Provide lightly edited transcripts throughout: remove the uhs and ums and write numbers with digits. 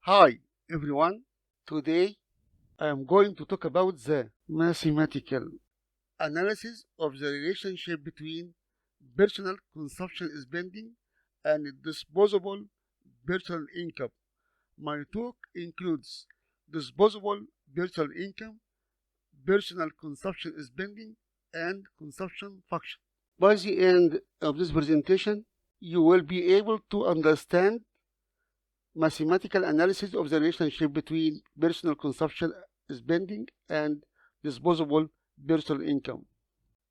Hi everyone, today I am going to talk about the mathematical analysis of the relationship between personal consumption spending and disposable personal income. My talk includes disposable personal income, personal consumption spending, and consumption function. By the end of this presentation, you will be able to understand mathematical analysis of the relationship between personal consumption spending and disposable personal income.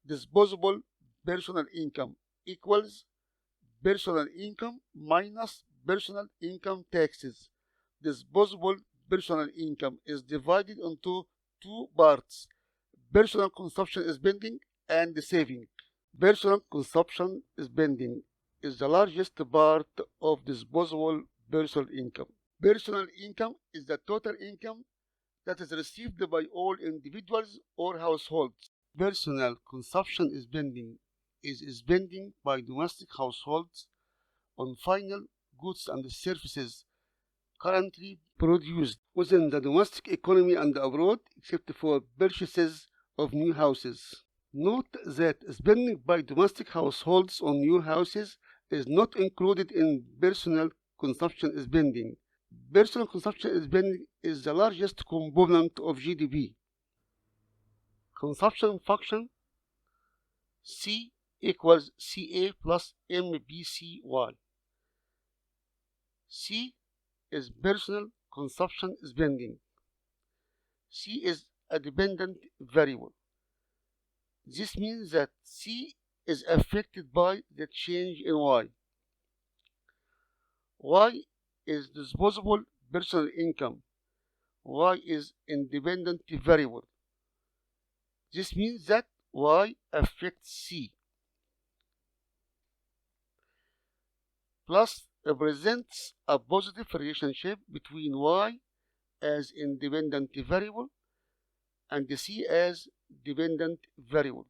Disposable personal income equals personal income minus personal income taxes. Disposable personal income is divided into two parts: personal consumption spending and saving. Personal consumption spending is the largest part of disposable personal income. Personal income is the total income that is received by all individuals or households. Personal consumption spending is spending by domestic households on final goods and services currently produced within the domestic economy and abroad, except for purchases of new houses. Note that spending by domestic households on new houses is not included in personal consumption spending. Personal consumption spending is the largest component of GDP. Consumption function C equals CA plus MBCY. C is personal consumption spending. C is a dependent variable. This means that C is affected by the change in Y. Y is disposable personal income. Y is independent variable. This means that Y affects C. Plus represents a positive relationship between Y as independent variable and C as dependent variable.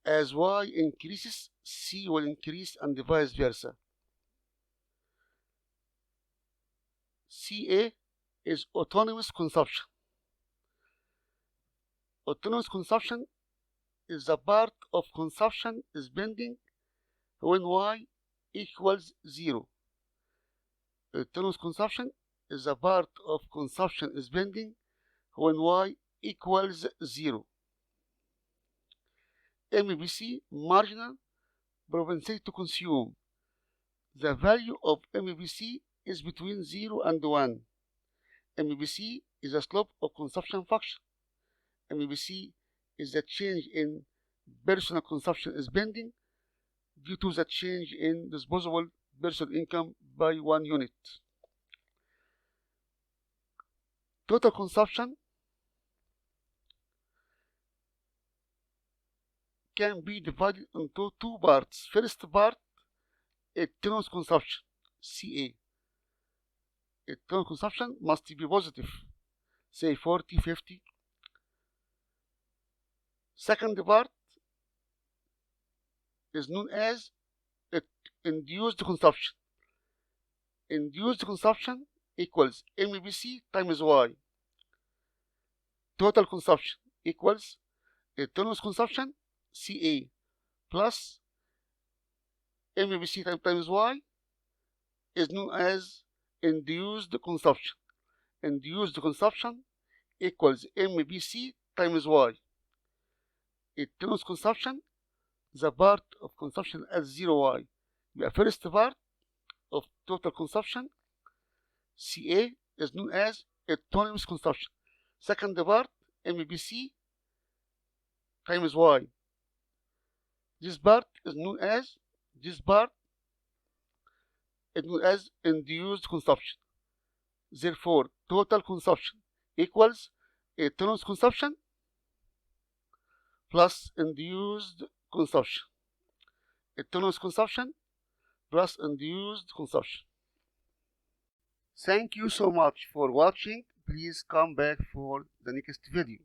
As Y increases, C will increase and vice versa. CA is autonomous consumption. Autonomous consumption is the part of consumption spending when Y equals 0. Autonomous consumption is the part of consumption spending when Y equals 0. MBC, marginal propensity to consume. The value of MBC is between 0 and 1. MBC is the slope of consumption function. MBC is the change in personal consumption spending due to the change in disposable personal income by 1 unit. Total consumption can be divided into two parts. First part, autonomous consumption, CA. Autonomous consumption must be positive, say 40, 50. Second part is known as induced consumption. Induced consumption equals MBC times Y. Total consumption equals autonomous consumption, CA, plus MBC times Y is known as induced consumption. Induced consumption equals MBC times Y. Autonomous consumption, the part of consumption at 0Y. The first part of total consumption, CA, is known as autonomous consumption. Second part, MBC times Y. This part is known as induced consumption. Therefore, total consumption equals autonomous consumption plus induced consumption. Autonomous consumption plus induced consumption. Thank you so much for watching. Please come back for the next video.